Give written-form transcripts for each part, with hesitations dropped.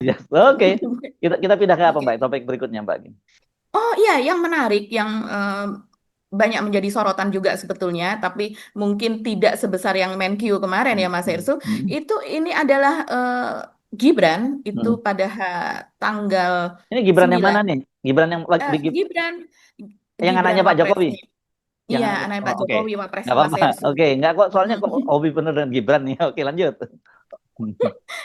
Ya, oke. Kita pindah ke apa, Mbak? Topik berikutnya, Mbak. Oh iya, yang menarik, yang banyak menjadi sorotan juga sebetulnya, tapi mungkin tidak sebesar yang Menkyu kemarin ya Mas Hmm. Ersu. Hmm. Itu ini adalah Gibran itu Hmm. pada tanggal Ini Gibran yang 9. mana nih? Gibran yang Gibran, yang Gibran anaknya Pak Jokowi. Wapresnya. Yang Iya, anaknya. anaknya Oh, Pak oke. Jokowi, Wapres Nggak Mas apa-apa. Ersu. Oke, nggak kok soalnya kok hobi penuh dengan Gibran nih. Oke, lanjut.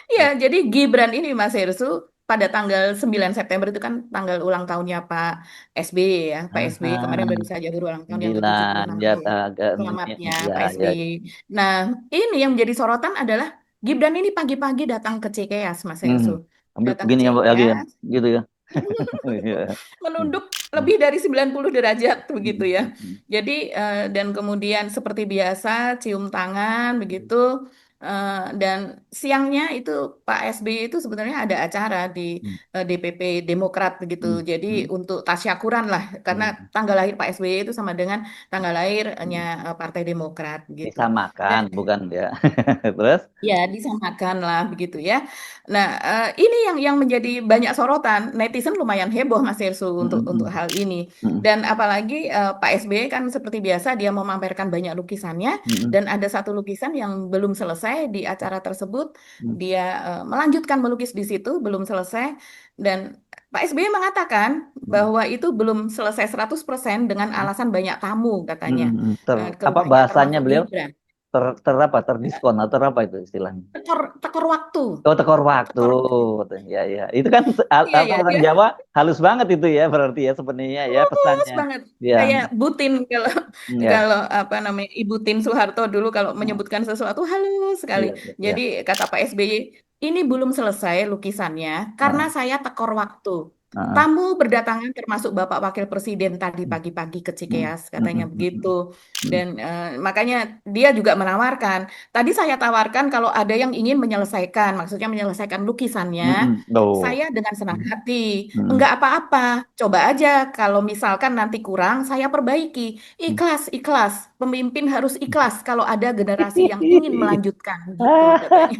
Iya, jadi Gibran ini Mas Herssu pada tanggal 9 September itu kan tanggal ulang tahunnya Pak SBY ya. Pak SBY kemarin baru Aha, saja berulang tahun yang sembilan ke-76 ya tahun. agak Selamat ya ya Pak ya. SBY. Nah, ini yang menjadi sorotan adalah Gibran ini pagi-pagi datang ke Cikeas Mas Hmm. Herssu. Ambil Datang ke begini ya, Mbak, lagi ya. Cikeas, Gitu ya. Iya. menunduk lebih dari 90 derajat begitu ya. Hmm. Jadi dan kemudian seperti biasa cium tangan begitu. Dan siangnya itu Pak SBY itu sebenarnya ada acara di DPP Demokrat begitu. Hmm. Jadi Hmm. untuk tasyakuran lah karena Hmm. tanggal lahir Pak SBY itu sama dengan tanggal lahirnya Partai Demokrat gitu. Disamakan, bukan ya. Terus? Ya, disamakan lah begitu ya. Nah, ini yang menjadi banyak sorotan. Netizen lumayan heboh Mas Yersu untuk Hmm. hal ini. Hmm. Dan apalagi Pak SBY kan seperti biasa dia memamerkan banyak lukisannya Hmm. dan ada satu lukisan yang belum selesai di acara tersebut. Hmm. Dia melanjutkan melukis di situ belum selesai dan Pak SBY mengatakan Hmm. bahwa itu belum selesai 100% dengan alasan banyak tamu katanya. Hmm. Apa Keduanya bahasanya termasuk beliau? Gibran. Apa? Terdiskon atau apa itu istilahnya? Tekor waktu. Oh, tekor waktu. Tekor. Ya, ya. Itu kan Iya apa ya orang dia Jawa halus banget itu ya berarti ya sebenarnya ya halus pesannya. banget. Ya. Kayak Butin kalau Ya. kalau apa namanya Ibu Tin Soeharto dulu kalau Hmm. menyebutkan sesuatu halus sekali. Iya, iya, iya. Jadi kata Pak SBY, ini belum selesai lukisannya karena Heeh, saya tekor waktu. heeh. Tamu berdatangan termasuk Bapak Wakil Presiden tadi Hmm. pagi-pagi ke Hmm. Cikeas Hmm. katanya Hmm. begitu. Hmm. Dan makanya dia juga menawarkan. Tadi saya tawarkan kalau ada yang ingin menyelesaikan, maksudnya menyelesaikan lukisannya, Hmm. Hmm. saya Oh. dengan senang hati. Hmm. Enggak apa-apa, coba aja kalau misalkan nanti kurang, saya perbaiki. Hmm. Ikhlas, ikhlas. Pemimpin harus ikhlas kalau ada generasi yang ingin melanjutkan gitu katanya.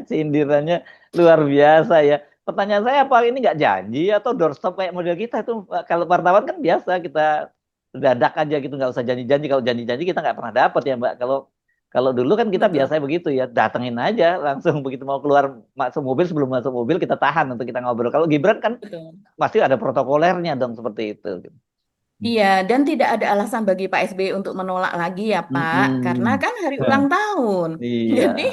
Sindirannya luar biasa ya. Pertanyaan saya apa ini nggak janji atau doorstop kayak model kita itu kalau wartawan kan biasa kita dadak aja gitu nggak usah janji-janji. Kalau janji-janji kita nggak pernah dapat ya Mbak. Kalau kalau dulu kan kita Betul, biasanya begitu ya datengin aja langsung begitu mau keluar masuk mobil sebelum masuk mobil kita tahan untuk kita ngobrol. Kalau Gibran kan betul. pasti ada protokolernya dong seperti itu. Iya, dan tidak ada alasan bagi Pak SBY untuk menolak lagi ya Pak, karena Mm-mm. kan hari ulang tahun. Iya. Jadi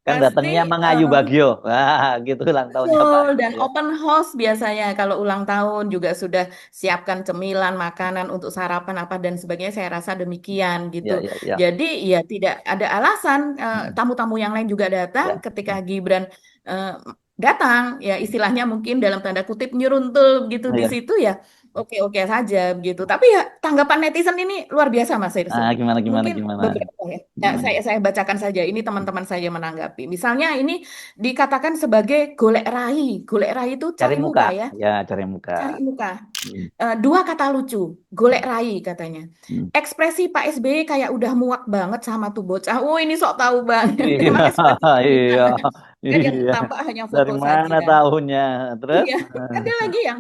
Kan pasti datangnya mengayu Bagio. Wah, gitu ulang tahunnya Pak. betul, dan Ya. open house biasanya kalau ulang tahun juga sudah siapkan cemilan, makanan untuk sarapan apa dan sebagainya. Saya rasa demikian gitu. Ya, ya, ya. Jadi ya tidak ada alasan Mm. tamu-tamu yang lain juga datang Ya. ketika Gibran eh, datang ya istilahnya mungkin dalam tanda kutip nyeruntul gitu di Ya. situ ya. Oke-oke saja begitu. Tapi ya tanggapan netizen ini luar biasa Mas Irsu. Ah, gimana gimana Mungkin gimana. beberapa ya. Ya, Mm. saya bacakan saja. Ini teman-teman saya menanggapi. Misalnya ini dikatakan sebagai golek rai. Golek rai itu Cari cari muka. muka ya, Ya, cari muka. cari muka. Mm. Dua kata lucu, golek rai katanya. Mm. Ekspresi Pak SBY kayak udah muak banget sama tuh bocah. Oh ini sok tahu banget. Iya, Emang ekspresi iya, gimana? Kan yang iya. tampak hanya Dari foto mana saja. tahunya? Terus? Iya, ada lagi yang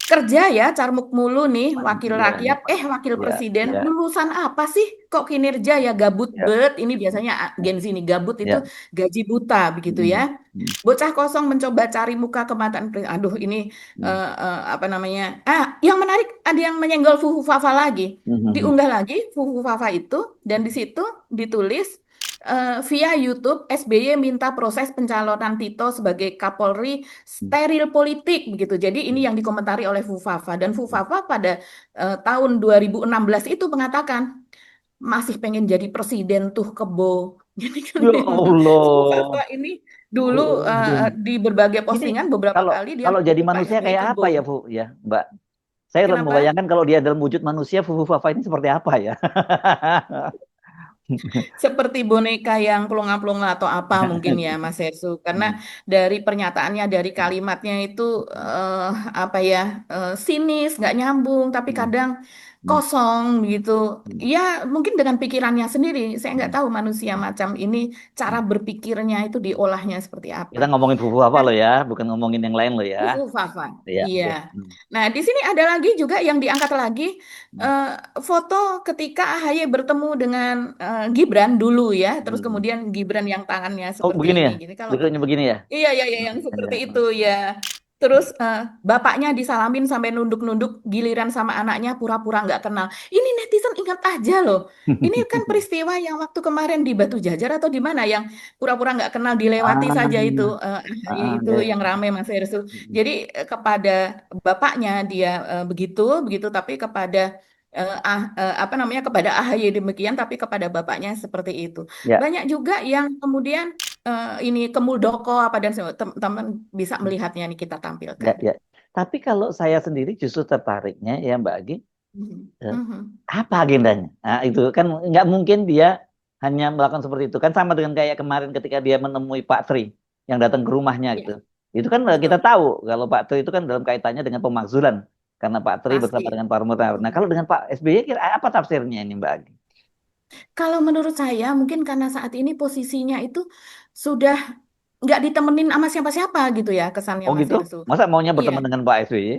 kerja ya, carmuk mulu nih, wakil Iya, rakyat, wakil iya, presiden, iya, lulusan apa sih? Kok kinerja ya gabut iya, bet? Ini biasanya Gen Z nih, gabut itu iya. gaji buta begitu ya. Mm. Mm. Bocah kosong mencoba cari muka kemataan Aduh, ini Mm. apa namanya? Yang menarik ada yang menyenggol Fufu Fafa lagi. Mm. Diunggah lagi Fufu Fafa itu dan di situ ditulis via YouTube SBY minta proses pencalonan Tito sebagai Kapolri steril politik begitu. Jadi ini yang dikomentari oleh Fufafa dan Fufafa pada tahun 2016 itu mengatakan masih pengen jadi presiden tuh kebo. Jadi kan Ya memang Fufafa Allah. ini dulu Aduh. di berbagai Ini postingan beberapa kalau kali dia kalau jadi menyebut Pak manusia SBY kayak kebo. apa ya, Bu? Ya, Mbak. Saya Kenapa? membayangkan kalau dia dalam wujud manusia, Fufu Fafa ini seperti apa ya? Seperti boneka yang plonga-plonga atau apa mungkin ya Mas Hersu karena dari pernyataannya dari kalimatnya itu apa ya sinis nggak nyambung tapi kadang Hmm. kosong gitu. Hmm. Ya mungkin dengan pikirannya sendiri. Saya nggak Hmm. tahu manusia macam ini cara Hmm. berpikirnya itu diolahnya seperti apa. Kita ngomongin fufu apa Nah, lo ya, bukan ngomongin yang lain lo ya. Fafa. Iya, Iya. oke. Hmm. Nah, di sini ada lagi juga yang diangkat lagi Hmm. eh, foto ketika AHY bertemu dengan Gibran dulu ya. Terus Hmm. kemudian Gibran yang tangannya Oh seperti begini ini. ya, Gini kalau berikutnya begini ya. iya iya iya yang seperti itu ya. Terus bapaknya disalamin sampai nunduk-nunduk, giliran sama anaknya pura-pura nggak kenal. Ini netizen ingat aja loh. Ini kan peristiwa yang waktu kemarin di Batu Jajar atau di mana yang pura-pura nggak kenal dilewati saja itu Ah, itu ya, yang ya. rame Mas Hersу. Jadi kepada bapaknya dia begitu begitu, tapi kepada apa namanya kepada AHY demikian, tapi kepada bapaknya seperti itu. Ya, Banyak juga yang kemudian ini ke Muldoko apa dan teman-teman bisa melihatnya nih kita ya, tampilkan. ya. Tapi kalau saya sendiri justru tertariknya ya Mbak Agi, Mhm. eh, Mhm. apa agendanya? Nah, itu kan nggak mungkin dia hanya melakukan seperti itu. Kan sama dengan kayak kemarin ketika dia menemui Pak Tri yang datang ke rumahnya Ya, gitu. Itu kan kita betul. tahu kalau Pak Tri itu kan dalam kaitannya dengan pemakzulan karena Pak Tri bersama Pasti. dengan Pak Murnawan. Nah, kalau Mhm. dengan Pak SBY kira apa tafsirnya ini Mbak Agi? Kalau menurut saya mungkin karena saat ini posisinya itu sudah nggak ditemenin sama siapa-siapa gitu ya kesannya Oh Mas gitu? Irsu. Masa maunya Iya. berteman dengan Pak SBY?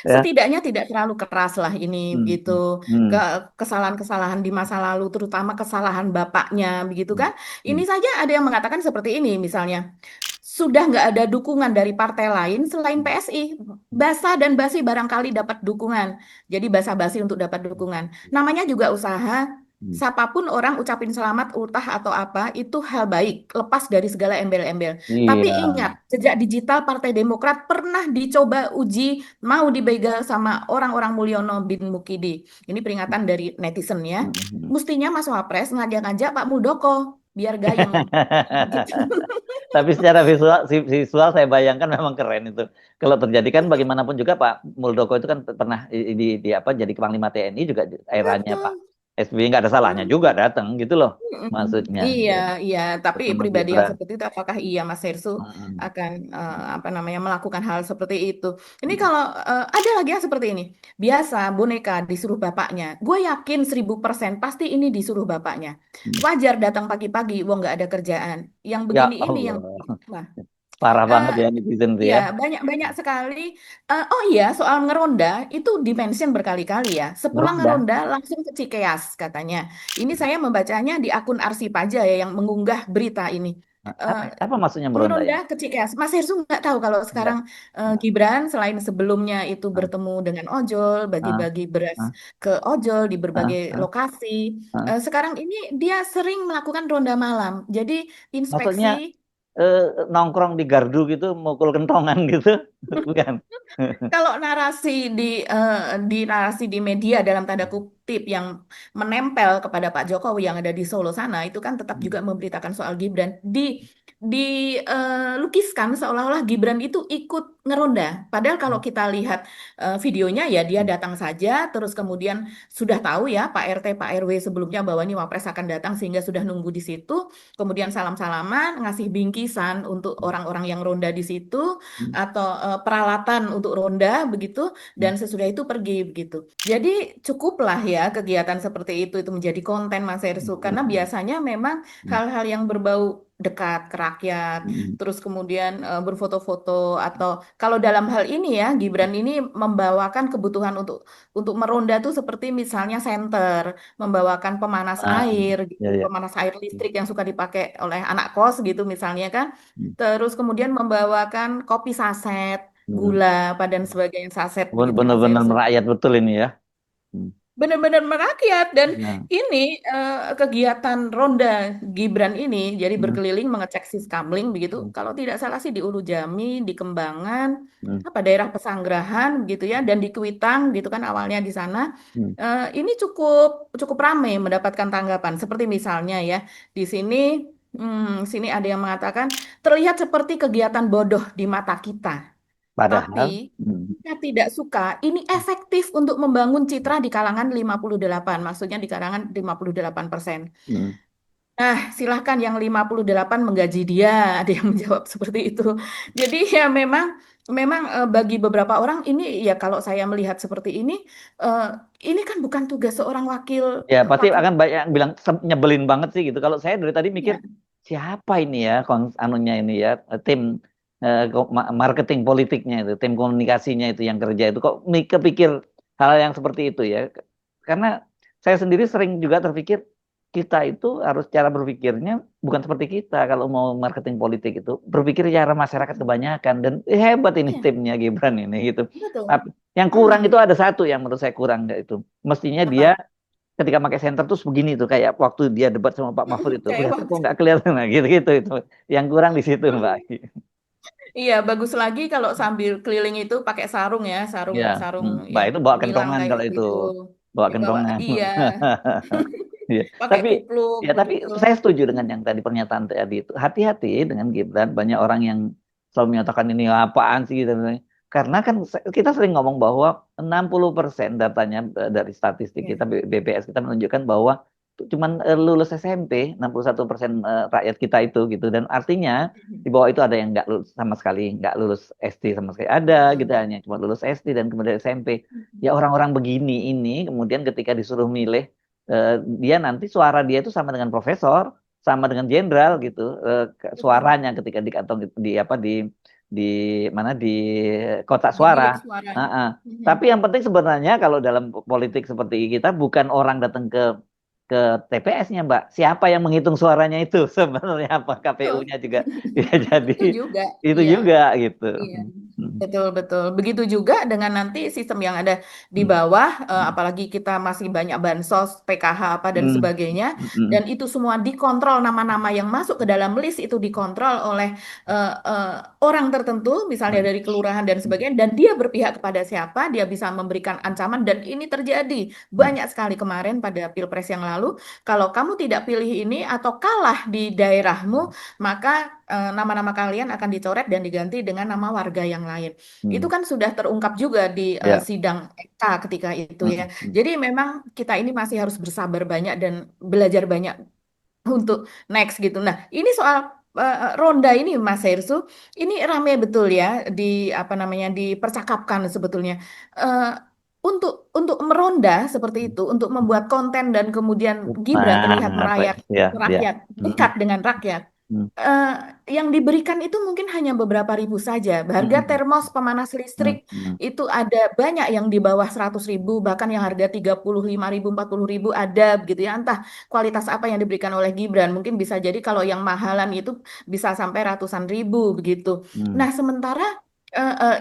Ya. Setidaknya tidak terlalu keras lah ini Hmm, begitu hmm, ke hmm, kesalahan-kesalahan di masa lalu terutama kesalahan bapaknya begitu hmm, kan. Ini hmm, saja ada yang mengatakan seperti ini misalnya sudah nggak ada dukungan dari partai lain selain PSI. Basa dan basi barangkali dapat dukungan. Jadi basa-basi untuk dapat dukungan. Namanya juga usaha. hmm. Siapapun orang ucapin selamat, ultah atau apa, itu hal baik, lepas dari segala embel-embel. Tapi Iya. ingat, jejak digital Partai Demokrat pernah dicoba uji, mau dibegal sama orang-orang Mulyono bin Mukidi. Ini peringatan dari netizen ya. Hmm, hmm. Mestinya Mas Wapres ngajak-ngajak Pak Muldoko, biar gayeng. Gitu. Tapi secara visual saya bayangkan memang keren itu. Kalau terjadi kan bagaimanapun juga Pak Muldoko itu kan pernah di apa jadi Panglima TNI juga eranya Pak Betul. SBY nggak ada salahnya juga datang gitu loh Mm-mm. maksudnya Iya, ya iya. Tapi bersama pribadi yang Gibran. seperti itu, apakah iya Mas Hersu Hmm, akan apa namanya melakukan hal seperti itu? Ini hmm, kalau ada lagi yang seperti ini, biasa boneka disuruh bapaknya. Gue yakin 1000% pasti ini disuruh bapaknya. hmm. Wajar datang pagi-pagi, wong nggak ada kerjaan. Yang Ya begini ini yang Allah, wah, parah eh, banget ya netizen itu iya, ya. banyak-banyak sekali. Oh iya, soal ngeronda itu dimention berkali-kali ya. Sepulang Meronda. ngeronda langsung ke Cikeas katanya. Ini saya membacanya di akun Arsip aja ya yang mengunggah berita ini. Eh, Apa maksudnya meronda Ngeronda ini? ke Cikeas. Mas Hersu nggak tahu kalau sekarang Enggak. Gibran selain sebelumnya itu Ah, bertemu dengan ojol, ah, bagi-bagi beras ah, ke ojol di ah, berbagai ah, lokasi. ah. Sekarang ini dia sering melakukan ronda malam. Jadi Maksudnya inspeksi. eh, nongkrong di gardu gitu, mukul kentongan gitu, bukan? Kalau di narasi di media dalam tanda kutip yang menempel kepada Pak Jokowi yang ada di Solo sana itu kan tetap juga memberitakan soal Gibran lukiskan seolah-olah Gibran itu ikut ngeronda. Padahal kalau kita lihat videonya ya dia datang saja terus kemudian sudah tahu ya Pak RT Pak RW sebelumnya bahwa ini Wapres akan datang sehingga sudah nunggu di situ. Kemudian salam-salaman ngasih bingkisan untuk orang-orang yang ronda di situ atau peralatan untuk ronda begitu dan sesudah itu pergi begitu. Jadi cukuplah ya kegiatan seperti itu menjadi konten Mas Hersu karena biasanya memang hal-hal yang berbau dekat ke rakyat, terus kemudian berfoto-foto atau kalau dalam hal ini ya Gibran ini membawakan kebutuhan untuk meronda tuh seperti misalnya senter, membawakan pemanas Ah, air gitu, ya, ya. pemanas air listrik yang suka dipakai oleh anak kos gitu misalnya kan. Terus kemudian membawakan kopi saset, gula, dan sebagainya saset begitu Mas Benar-benar Hersu. merakyat betul ini ya. Hmm. Benar-benar merakyat dan Ya. ini kegiatan ronda Gibran ini jadi Hmm. berkeliling mengecek Siskamling begitu. Hmm. Kalau tidak salah sih di Ulu Jami, di Kembangan, Hmm. apa daerah Pesanggerahan gitu ya dan di Kuitang gitu kan awalnya di sana. Hmm. Ini cukup cukup ramai mendapatkan tanggapan. Seperti misalnya ya di sini sini ada yang mengatakan terlihat seperti kegiatan bodoh di mata kita. Padahal, Tapi kita tidak suka, ini efektif untuk membangun citra di kalangan 58, maksudnya di kalangan 58%. hmm. Nah, silahkan yang 58 menggaji dia, ada yang menjawab seperti itu. Jadi ya memang memang bagi beberapa orang ini ya kalau saya melihat seperti eh, ini kan bukan tugas seorang wakil Ya, pasti wakil akan banyak yang bilang nyebelin banget sih gitu. Kalau saya dari tadi mikir ya. siapa ini ya anunya ini ya tim marketing politiknya itu, tim komunikasinya itu yang kerja itu kok kepikir hal yang seperti itu ya. Karena saya sendiri sering juga terpikir kita itu harus cara berpikirnya bukan seperti kita kalau mau marketing politik itu berpikir cara masyarakat kebanyakan dan hebat ini Iya, timnya Gibran ini gitu. betul. Tapi yang kurang itu Hmm, ada satu yang menurut saya kurang itu. Mestinya dia apa? ketika pakai center terus begini tuh kayak waktu dia debat sama Pak Mahfud itu Kayak kelihatan kok waktu. nggak kelihatan nah gitu itu yang kurang di situ Mbak. Iya, bagus lagi kalau sambil keliling itu pakai sarung ya, sarung Ya, sarung Mbak yang itu bawa gemilang kentongan kayak kalau itu gitu. bawa Bawa, kentongan. iya, Iya. pakai Tapi kupluk ya tapi begitu. saya setuju dengan yang tadi pernyataan tadi itu. Hati-hati dengan Gibran. Banyak orang yang selalu menyatakan ini apaan sih gitu. Karena kan kita sering ngomong bahwa 60% datanya dari statistik Ya. kita BPS kita menunjukkan bahwa cuman lulus SMP 61% rakyat kita itu gitu dan artinya di bawah itu ada yang nggak lulus sama sekali nggak lulus SD sama sekali ada gitu Betul. hanya cuma lulus SD dan kemudian SMP ya orang-orang begini ini kemudian ketika disuruh milih eh, dia nanti suara dia itu sama dengan profesor, sama dengan jenderal gitu. Betul. Suaranya ketika di kantong di apa di mana di kotak Di suara. bilik suara. Ah, ah. Mhm. Tapi yang penting sebenarnya kalau dalam politik seperti kita bukan orang datang ke TPS-nya, Mbak. Siapa yang menghitung suaranya itu sebenarnya apa Betul. KPU-nya juga bisa jadi Itu juga, itu iya. juga gitu. Iya, Hmm, betul betul. Begitu juga dengan nanti sistem yang ada di hmm, bawah, hmm, apalagi kita masih banyak bansos, PKH apa dan hmm, sebagainya, hmm, hmm, dan itu semua dikontrol nama-nama yang masuk ke dalam list itu dikontrol oleh orang tertentu, misalnya hmm, dari kelurahan dan sebagainya, dan dia berpihak kepada siapa, dia bisa memberikan ancaman dan ini terjadi hmm, banyak sekali kemarin pada Pilpres yang lalu. Kalau kamu tidak pilih ini atau kalah di daerahmu, maka nama-nama kalian akan dicoret dan diganti dengan nama warga yang lain. Itu hmm. kan sudah terungkap juga di Ya. sidang MK ketika itu Hmm, ya. hmm. Jadi memang kita ini masih harus bersabar banyak dan belajar banyak untuk next gitu. Nah, ini soal ronda ini Mas Hersu, ini rame betul ya di apa namanya dipercakapkan sebetulnya. Eh, untuk meronda seperti itu, untuk membuat konten dan kemudian Gibran terlihat Nah, apa merayat ya, ya. rakyat, Hmm, dekat dengan rakyat hmm, eh, yang diberikan itu mungkin hanya beberapa ribu saja. Harga hmm, termos pemanas hmm, listrik hmm, itu ada banyak yang di bawah 100.000, bahkan yang harga 35.000, 40.000 ada begitu ya. Entah kualitas apa yang diberikan oleh Gibran. Mungkin bisa jadi kalau yang mahalan itu bisa sampai ratusan ribu begitu. hmm, Nah, sementara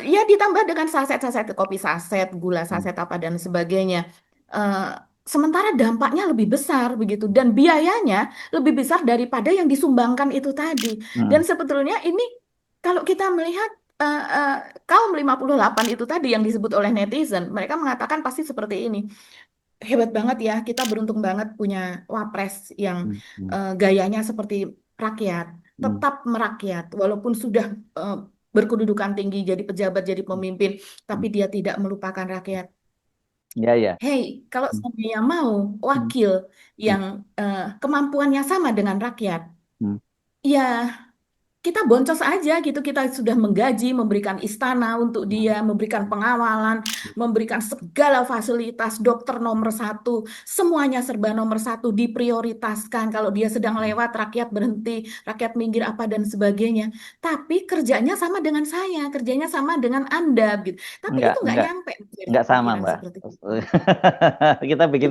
ya ditambah dengan saset-saset kopi saset, gula hmm, saset apa dan sebagainya. Eh, sementara dampaknya lebih besar begitu dan biayanya lebih besar daripada yang disumbangkan itu tadi. Dan hmm, sebetulnya ini kalau kita melihat kaum 58 itu tadi yang disebut oleh netizen, mereka mengatakan pasti seperti ini. Hebat banget ya, kita beruntung banget punya wapres yang hmm, hmm, gayanya seperti rakyat, hmm, tetap merakyat, walaupun sudah eh, berkedudukan tinggi, jadi pejabat, jadi pemimpin, tapi hmm. dia tidak melupakan rakyat. Ya, ya. Hey, kalau Hmm, seandainya mau hmm, wakil hmm, yang kemampuannya sama dengan rakyat, hmm, ya kita boncos aja gitu. Kita sudah menggaji, memberikan istana untuk hmm, dia, memberikan pengawalan, memberikan segala fasilitas, dokter nomor satu, semuanya serba nomor satu, diprioritaskan. Kalau dia sedang hmm. lewat, rakyat berhenti, rakyat minggir apa dan sebagainya. Tapi kerjanya sama dengan saya, kerjanya sama dengan Anda, gitu. Tapi Enggak, itu nggak enggak. nyampe Enggak sama, pikiran Mbak. seperti itu. Kita bikin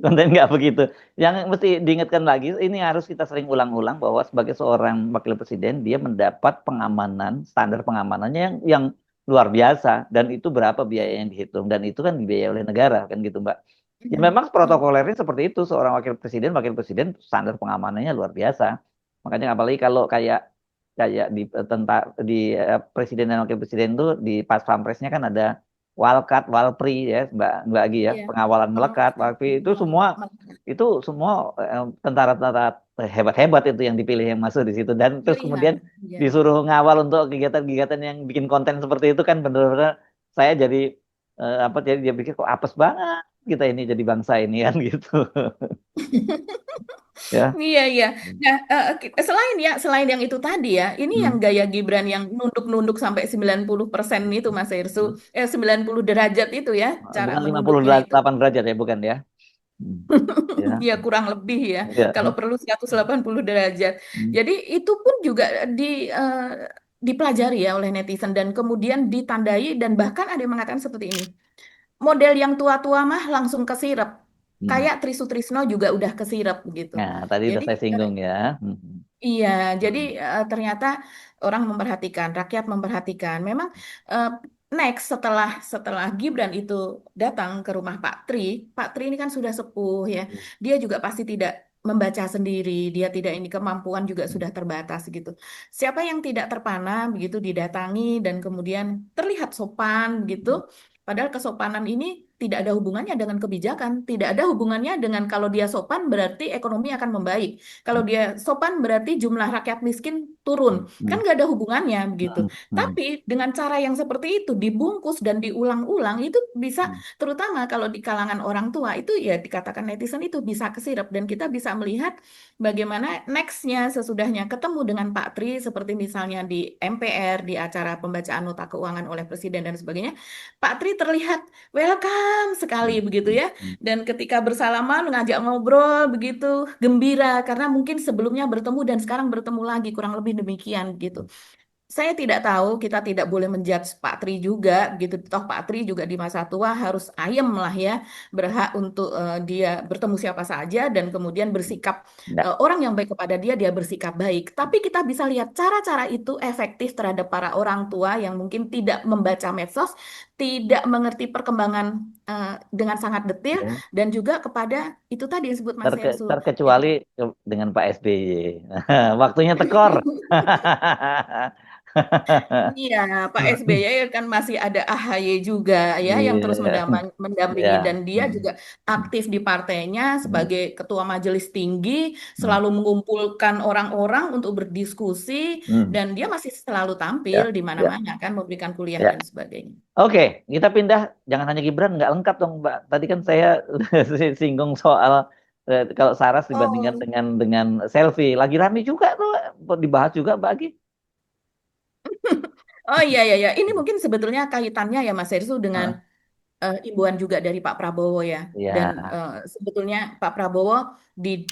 konten nggak begitu. Yang mesti diingatkan lagi, ini harus kita sering ulang-ulang bahwa sebagai seorang wakil presiden, dia mendapat pengamanan, standar pengamanannya yang luar biasa. Dan itu berapa biaya yang dihitung. Dan itu kan dibiayai oleh negara, kan gitu, Mbak. Ya Mhm. memang protokolernya seperti itu. Seorang wakil presiden standar pengamanannya luar biasa. Makanya apalagi kalau kayak kayak di di presiden dan wakil presiden itu di pas pampresnya kan ada Walkat, Walpri ya, Mbak Agi ya, Iya, pengawalan melekat, pengawasan Walpri pengawalan. itu semua tentara-tentara hebat-hebat itu yang dipilih yang masuk di situ dan terus Pilihan, kemudian ya. disuruh ngawal untuk kegiatan-kegiatan yang bikin konten seperti itu kan benar-benar saya jadi apa jadi dia pikir kok apes banget kita ini jadi bangsa ini kan gitu. Ya. Iya, iya. Nah, selain yang itu tadi ya, ini yang Hmm. gaya Gibran yang nunduk-nunduk sampai 90% itu Mas Hersu, 90 derajat itu ya, cara Bukan menunduknya itu. 58 derajat ya, bukan ya? Hmm. Ya. Ya kurang lebih ya, kalau Ya. perlu 180 derajat. Hmm. Jadi itu pun juga eh, dipelajari ya oleh netizen dan kemudian ditandai dan bahkan ada yang mengatakan seperti ini. Model yang tua-tua mah langsung kesirep. Hmm. Kayak Trisutrisno juga udah kesirep gitu. Nah, tadi udah Jadi saya singgung ya. Hmm. iya, jadi Hmm. ternyata orang memperhatikan, rakyat memperhatikan. Memang eh, next setelah setelah Gibran itu datang ke rumah Pak Tri ini kan sudah sepuh ya. Dia juga pasti tidak membaca sendiri, dia tidak ini kemampuan juga sudah terbatas gitu. Siapa yang tidak terpana begitu didatangi dan kemudian terlihat sopan gitu. Padahal kesopanan ini tidak ada hubungannya dengan kebijakan, tidak ada hubungannya dengan kalau dia sopan berarti ekonomi akan membaik. Kalau dia sopan berarti jumlah rakyat miskin turun. Kan Hmm. nggak ada hubungannya begitu. Hmm. Hmm. Tapi dengan cara yang seperti itu dibungkus dan diulang-ulang itu bisa Hmm. terutama kalau di kalangan orang tua itu ya dikatakan netizen itu bisa kesirep dan kita bisa melihat bagaimana nextnya sesudahnya ketemu dengan Pak Tri seperti misalnya di MPR di acara pembacaan nota keuangan oleh Presiden dan sebagainya. Pak Tri terlihat welcome sekali Hmm. begitu Hmm. ya. Hmm. Dan ketika bersalaman ngajak ngobrol begitu gembira karena mungkin sebelumnya bertemu dan sekarang bertemu lagi kurang lebih demikian gitu. Saya tidak tahu, kita tidak boleh menjudge Pak Tri juga gitu. Toh Pak Tri juga di masa tua harus ayem lah ya, berhak untuk dia bertemu siapa saja dan kemudian bersikap Ya. orang yang baik kepada dia dia bersikap baik. Tapi kita bisa lihat cara-cara itu efektif terhadap para orang tua yang mungkin tidak membaca medsos, tidak mengerti perkembangan dengan sangat detail Ya. dan juga kepada itu tadi yang disebut Mas Hersu. Jadi Terkecuali dengan Pak SBY. Waktunya tekor. iya, Pak SBY kan masih ada AHY juga ya yang terus Iya. mendampingi Ya. dan dia juga aktif di partainya sebagai ketua majelis tinggi, Hmm. selalu mengumpulkan orang-orang untuk berdiskusi Hmm. dan dia masih selalu tampil Ya. di Ya. mana-mana kan memberikan kuliah Ya. dan sebagainya. Oke, kita pindah. Jangan hanya Gibran, nggak lengkap dong, Mbak. Tadi kan saya singgung soal kalau Saras dibandingkan Oh, dengan selfie. Lagi rame juga tuh, dibahas juga, Mbak Agi. oh iya iya ya, ini mungkin sebetulnya kaitannya ya Mas Hersu dengan Hah? imbauan juga dari Pak Prabowo ya. Dan Ya, sebetulnya Pak Prabowo di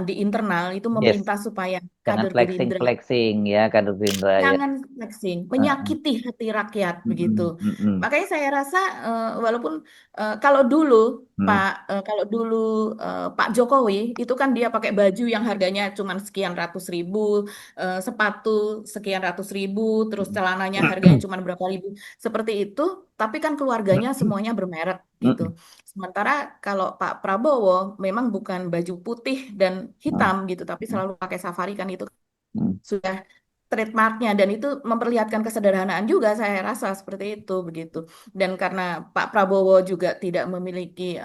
di internal itu yes. meminta supaya Jangan kader Gerindra flexing-flexing ya, kader Gerindra ya. jangan flexing, Heeh. menyakiti hati rakyat begitu. Mm-mm, mm-mm, Makanya saya rasa walaupun kalau dulu mm, Kalau dulu Pak Jokowi itu kan dia pakai baju yang harganya cuma sekian ratus ribu, sepatu sekian ratus ribu, terus celananya harganya mm, cuma berapa ribu, seperti itu. Tapi kan keluarganya semuanya bermerek gitu. mm, Sementara kalau Pak Prabowo memang bukan baju putih dan hitam gitu, tapi mm, selalu pakai safari kan itu mm, sudah trademarknya dan itu memperlihatkan kesederhanaan juga saya rasa seperti itu begitu dan karena Pak Prabowo juga tidak memiliki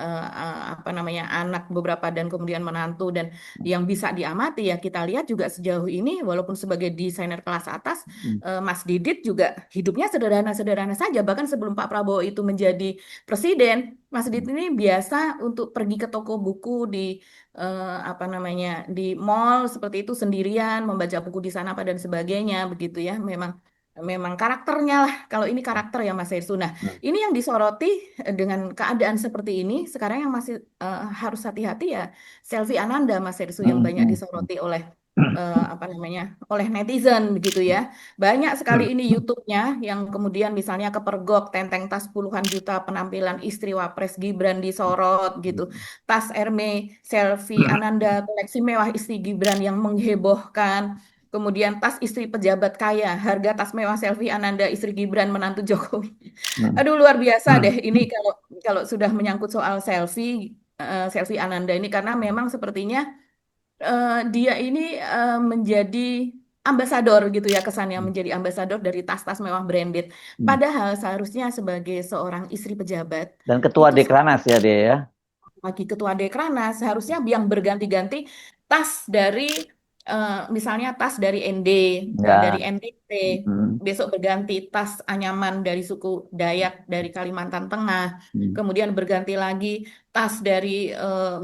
apa namanya anak beberapa dan kemudian menantu dan yang bisa diamati ya kita lihat juga sejauh ini walaupun sebagai desainer kelas atas mm, Mas Didit juga hidupnya sederhana-sederhana saja bahkan sebelum Pak Prabowo itu menjadi presiden Mas Didit ini biasa untuk pergi ke toko buku di apa namanya di mall seperti itu sendirian membaca buku di sana apa dan sebagainya begitu ya memang memang karakternya lah kalau ini karakter ya Mas Hersu. Nah mm, ini yang disoroti dengan keadaan seperti ini sekarang yang masih harus hati-hati ya Selvi Ananda Mas Hersu yang mm, banyak mm, disoroti oleh apa namanya oleh netizen begitu ya banyak sekali mm, ini YouTube-nya yang kemudian misalnya kepergok tenteng tas puluhan juta penampilan istri Wapres Gibran disorot gitu tas Hermes selfie Ananda koleksi mewah istri Gibran yang menghebohkan. Kemudian tas istri pejabat kaya, harga tas mewah selfie Ananda istri Gibran menantu Jokowi. mm, Aduh luar biasa deh mm, ini kalau kalau sudah menyangkut soal selfie selfie Ananda ini karena memang sepertinya dia ini menjadi ambasador gitu ya kesannya mm. menjadi ambasador dari tas-tas mewah branded. Mm. Padahal seharusnya sebagai seorang istri pejabat Dan ketua itu Dekranas ya dia ya. bagi ketua Dekrana seharusnya yang berganti-ganti tas dari misalnya tas dari ND, dari Ya. NTT, Mm, besok berganti tas anyaman dari suku Dayak dari Kalimantan Tengah, mm, kemudian berganti lagi tas dari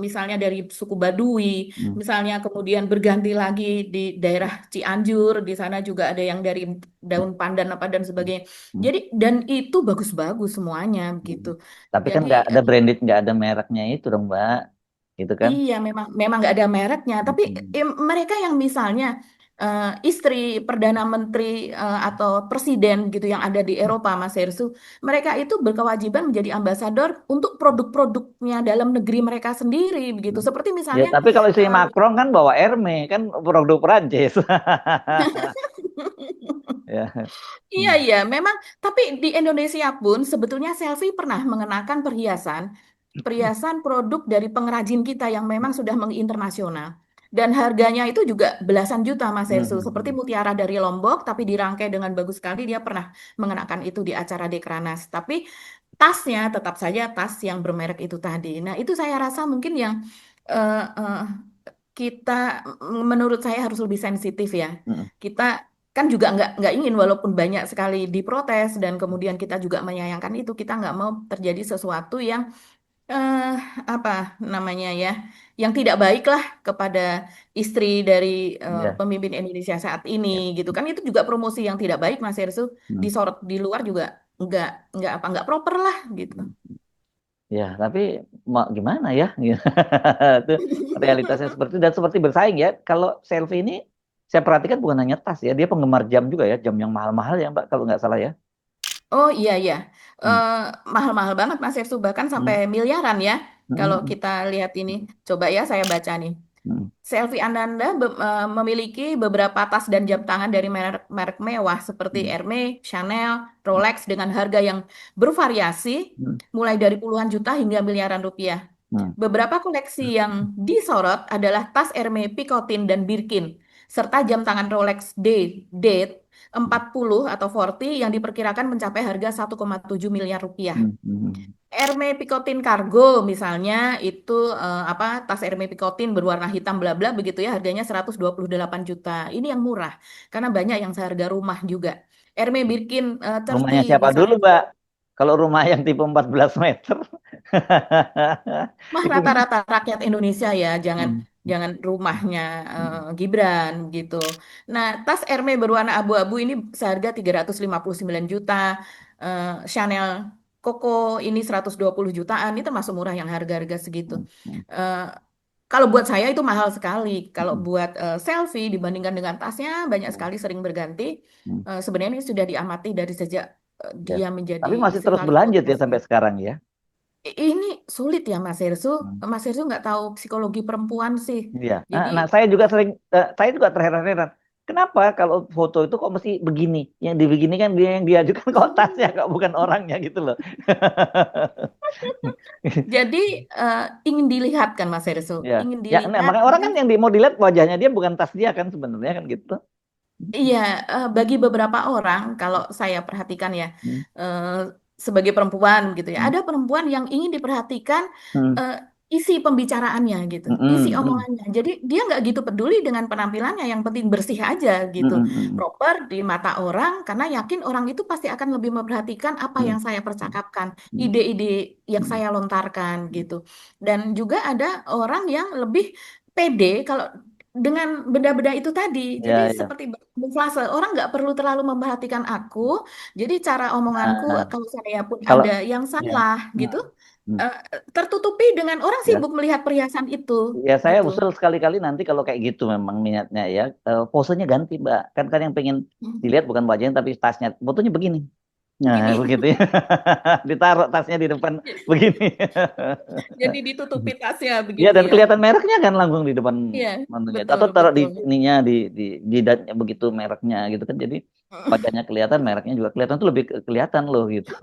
misalnya dari suku Baduy, mm, misalnya kemudian berganti lagi di daerah Cianjur, di sana juga ada yang dari daun pandan apa dan sebagainya. mm, Jadi dan itu bagus-bagus semuanya mm. begitu. Tapi kan Jadi nggak ada branded, nggak ada mereknya itu dong, Mbak. Gitu kan? iya, memang memang nggak ada mereknya. Tapi Mm, mereka yang misalnya istri perdana menteri atau presiden gitu yang ada di Eropa, Mas Hersu, mereka itu berkewajiban menjadi ambasador untuk produk-produknya dalam negeri mereka sendiri, begitu. mm. Seperti Ya, misalnya, tapi kalau istri eh, Macron kan bawa Hermes, kan produk Perancis. Ya. iya iya, memang. Tapi di Indonesia pun sebetulnya selfie pernah mengenakan perhiasan, perhiasan produk dari pengrajin kita yang memang sudah menginternasional. Dan harganya itu juga belasan juta, Mas Hersu. Seperti Mm, mutiara dari Lombok, tapi dirangkai dengan bagus sekali. Dia pernah mengenakan itu di acara Dekranas. Tapi tasnya tetap saja tas yang bermerek itu tadi. Nah, itu saya rasa mungkin yang eh, eh, kita, menurut saya harus lebih sensitif ya. mm, Kita kan juga nggak ingin walaupun banyak sekali diprotes dan kemudian kita juga menyayangkan itu, kita nggak mau terjadi sesuatu yang eh apa namanya ya, yang tidak baik lah kepada istri dari ya, pemimpin Indonesia saat ini ya. gitu kan, itu juga promosi yang tidak baik Mas Hersu, Mm, disorot di luar juga nggak nggak proper lah gitu. mm. Ya, tapi mau gimana ya? Itu realitasnya seperti itu dan seperti bersaing ya. Kalau selfie ini saya perhatikan bukan hanya tas ya, dia penggemar jam juga ya, jam yang mahal-mahal ya, Mbak, kalau nggak salah ya. Oh iya iya. Hmm, Eh, mahal-mahal banget Mas Hersu, bahkan sampai hmm, miliaran ya kalau hmm, kita lihat ini. Coba ya saya baca nih. hmm, Selfie Ananda memiliki beberapa tas dan jam tangan dari merek mewah seperti hmm, Hermes, Chanel, Rolex dengan harga yang bervariasi hmm, mulai dari puluhan juta hingga miliaran rupiah. hmm, Beberapa koleksi yang disorot adalah tas Hermes Picotin dan Birkin serta jam tangan Rolex Date 40 atau 40 yang diperkirakan mencapai harga 1,7 miliar rupiah. hmm, hmm, Herme Picotin Cargo misalnya itu apa, tas Herme Picotin berwarna hitam bla bla begitu ya, harganya 128 juta. Ini yang murah karena banyak yang seharga rumah juga. Herme Birkin 30 Rumahnya siapa dulu, misalnya, Mbak? Kalau rumah yang tipe 14 meter, mah itu rata-rata rakyat Indonesia ya, jangan hmm, jangan rumahnya hmm, Gibran gitu. Nah, tas Herme berwarna abu-abu ini seharga 359 juta. Chanel Coco ini 120 jutaan, ini termasuk murah yang harga-harga segitu. hmm, hmm, Eh, Kalau buat saya itu mahal sekali. Kalau hmm. buat selfie dibandingkan dengan tasnya banyak Hmm, sekali sering berganti. hmm. Sebenarnya ini sudah diamati dari sejak Ya. dia menjadi Tapi masih istri terus wali berlanjut kota ya sih. sampai sekarang ya. Ini sulit ya Mas Hersu. Hmm. Mas Hersu nggak tahu psikologi perempuan sih. Iya. Nah, Jadi nah, saya juga sering, saya juga terheran-heran. Kenapa kalau foto itu kok mesti begini? Yang dibegini kan dia yang diajukan kok tasnya, kok bukan orangnya gitu loh. jadi ingin dilihat kan Mas Hersu, Ya, ingin ya, nah, dilihat makanya orang dan kan yang mau dilihat wajahnya dia bukan tas dia kan sebenarnya kan gitu. iya, bagi beberapa orang kalau saya perhatikan ya, Hmm, eh, sebagai perempuan gitu ya, hmm, ada perempuan yang ingin diperhatikan hmm, eh, isi pembicaraannya gitu, hmm, isi hmm, hmm, omongannya. Jadi dia nggak gitu peduli dengan penampilannya, yang penting bersih aja hmm, gitu, hmm, proper di mata orang, karena yakin orang itu pasti akan lebih memperhatikan apa hmm, yang saya percakapkan, hmm, ide-ide yang hmm, saya lontarkan gitu. Dan juga ada orang yang lebih pede kalau dengan benda-benda itu tadi. Jadi ya, ya. seperti berkamuflase, orang nggak perlu terlalu memperhatikan aku. Jadi cara omonganku, Nah, kalau saya pun kalau ada yang ya, salah gitu, nah, hmm, eh, tertutupi dengan orang ya. sibuk melihat perhiasan itu, Ya saya gitu. usul sekali-kali nanti kalau kayak gitu memang minatnya ya, posenya ganti Mbak. Kan kan yang pengen Hmm. dilihat bukan wajahnya tapi tasnya. Fotonya begini. Nah, Begini, begitu ya. Ditaruh tasnya di depan begini. jadi ditutupi tasnya Ya begitu dan ya. kelihatan mereknya kan langsung di depan Iya, mantunya. betul, Atau taruh di betul. ininya di jidatnya begitu mereknya gitu kan. Jadi wajahnya kelihatan, mereknya juga kelihatan, tuh lebih kelihatan loh gitu.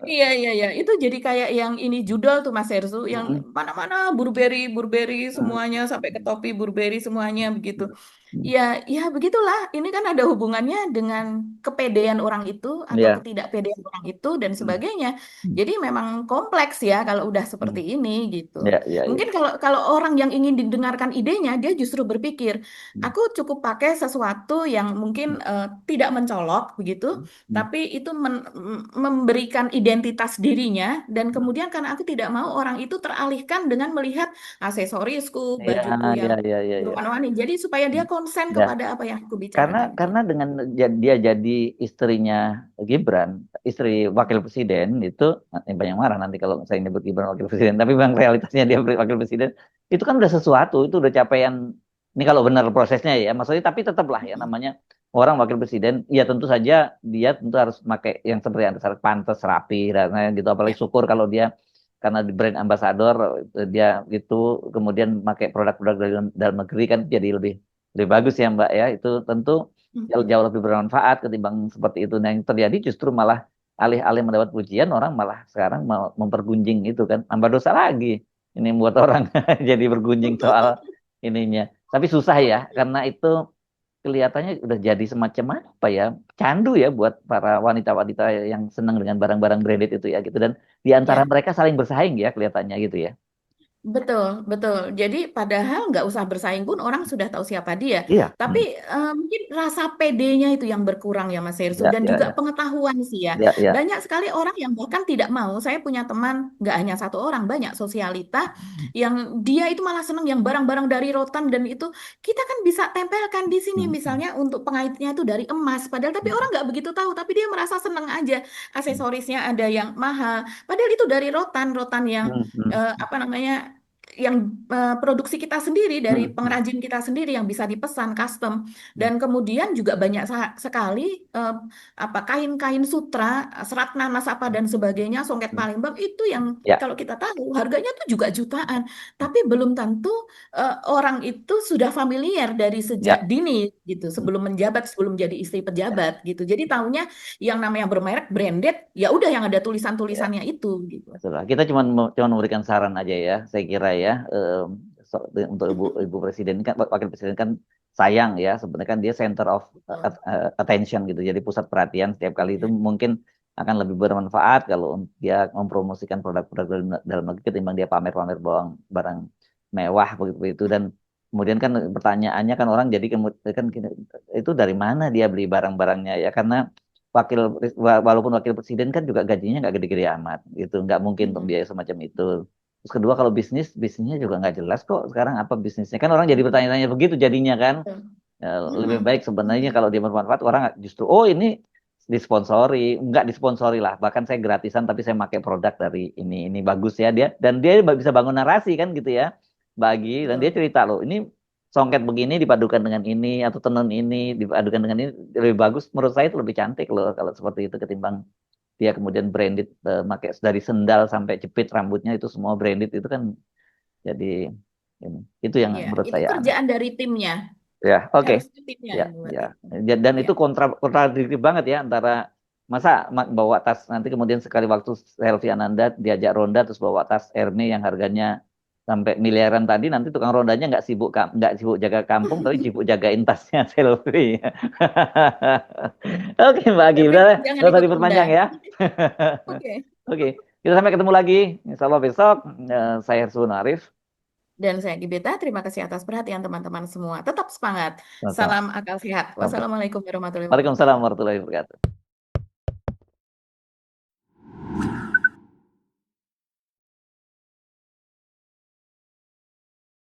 Iya, iya, iya. Itu jadi kayak yang ini judul tuh Mas Hersu, yang Mm, mana-mana Burberry, Burberry mm, semuanya sampai ke topi Burberry semuanya begitu. mm. Ya, ya begitulah. Ini kan ada hubungannya dengan kepedean orang itu atau Ya, ketidakpedean orang itu dan mm, sebagainya. mm. Jadi memang kompleks ya kalau udah Mm. seperti ini gitu. Ya, ya, Mungkin ya. kalau kalau orang yang ingin didengarkan idenya, dia justru berpikir, Mm, aku cukup pakai sesuatu yang mungkin tidak mencolok begitu, mm, mm. tapi itu memberikan identitas dirinya dan kemudian karena aku tidak mau orang itu teralihkan dengan melihat aksesorisku, Ya, bajuku yang ya, ya, ya, ya. berwarna-warni. Jadi supaya dia konsen Ya. kepada apa yang aku Karena bicarakan karena gitu. dengan dia jadi istrinya Gibran, istri wakil presiden itu, banyak marah nanti kalau saya nyebut Gibran wakil presiden, tapi bang realitasnya dia wakil presiden itu kan udah sesuatu, itu udah capaian. Ini kalau benar prosesnya ya, maksudnya tapi tetaplah ya namanya orang wakil presiden, ya tentu saja dia tentu harus pakai yang seperti yang syarat pantas, rapi dan lain gitu. Apalagi Ya, syukur kalau dia karena di brand ambassador, dia gitu kemudian pakai produk-produk dari dalam negeri kan jadi lebih bagus ya Mbak ya. Itu tentu jauh, jauh lebih bermanfaat ketimbang seperti itu. Nah, yang terjadi justru malah alih-alih mendapat pujian, orang malah sekarang mau mempergunjing itu kan. Tambah dosa lagi. Ini membuat orang jadi bergunjing soal ininya. Tapi susah ya, karena itu kelihatannya udah jadi semacam apa ya, candu ya buat para wanita-wanita yang senang dengan barang-barang branded itu ya gitu. Dan di antara ya. mereka saling bersaing ya kelihatannya gitu ya. Betul, betul. Jadi padahal nggak usah bersaing pun orang sudah tahu siapa dia. Iya. Tapi Hmm. mungkin rasa pedenya itu yang berkurang ya Mas Hersu Ya, dan ya, juga ya. pengetahuan sih ya. Ya, ya. Banyak sekali orang yang bahkan tidak mau. Saya punya teman nggak hanya satu orang, banyak sosialita yang dia itu malah seneng yang barang-barang dari rotan dan itu kita kan bisa tempelkan di sini Hmm. misalnya untuk pengaitnya itu dari emas. Padahal tapi orang nggak begitu tahu. Tapi dia merasa seneng aja. Aksesorisnya ada yang mahal. Padahal itu dari rotan, rotan yang Hmm. Hmm. apa namanya yang produksi kita sendiri dari Hmm. Hmm. pengrajin kita sendiri yang bisa dipesan custom Hmm. dan kemudian juga banyak sekali apa kain-kain sutra serat nanas apa dan sebagainya songket Hmm. Palembang itu yang Ya. kalau kita tahu harganya tuh juga jutaan tapi belum tentu orang itu sudah familiar dari sejak Ya. dini gitu Hmm. sebelum menjabat sebelum jadi istri Ya. pejabat gitu jadi tahunya yang namanya bermerek branded ya udah yang ada Ya. tulisan-tulisannya itu gitu. Betul. Kita cuma memberikan saran aja ya, saya kira ya, untuk ibu presiden ini kan, wakil presiden kan sayang ya, sebenarnya kan dia center of Betul. attention gitu, jadi pusat perhatian setiap kali itu mungkin akan lebih bermanfaat kalau dia mempromosikan produk-produk dalam negeri ketimbang dia pamer-pamer bawang barang mewah begitu itu. Dan kemudian kan pertanyaannya kan orang jadi kemudian kan itu dari mana dia beli barang-barangnya ya, karena wakil walaupun wakil presiden kan juga gajinya nggak gede-gede amat gitu, nggak mungkin untuk Mm-mm. biaya semacam itu. Terus kedua, kalau bisnisnya juga nggak jelas kok sekarang apa bisnisnya, kan orang jadi bertanya-tanya begitu jadinya kan. Betul. Ya, lebih Mm-mm. baik sebenarnya Mm-mm. kalau dia bermanfaat, orang justru oh ini disponsori, nggak disponsori lah, bahkan saya gratisan tapi saya pakai produk dari ini bagus ya dia, dan dia bisa bangun narasi kan gitu ya, bagi, dan dia Betul. cerita loh ini songket begini dipadukan dengan ini atau tenun ini dipadukan dengan ini lebih bagus, menurut saya itu lebih cantik loh kalau seperti itu ketimbang dia kemudian branded, pakai dari sendal sampai jepit rambutnya itu semua branded, itu kan jadi ini. Itu yang Ya, menurut itu saya aneh. kerjaan dari timnya. Ya, oke. Harusnya timnya Ya, yang buat ya. itu. Dan Ya. itu kontradiktif banget ya, antara masa bawa tas nanti kemudian sekali waktu selfie Ananda diajak ronda terus bawa tas Hermes yang harganya sampai miliaran tadi, nanti tukang rondanya nggak sibuk jaga kampung tapi sibuk jagain tasnya selfie. Oke Mbak Agi, Tapi udah jangan nggak usah ikut ronda. diperpanjang ya. Oke. Oke, kita sampai ketemu lagi. Insya Allah besok. Saya Hersun Arif. Dan saya Gibeta, terima kasih atas perhatian teman-teman semua. Tetap semangat. Sama-sama. Salam akal sehat. Sampai. Wassalamualaikum warahmatullahi Waalaikumsalam wabarakatuh. warahmatullahi wabarakatuh.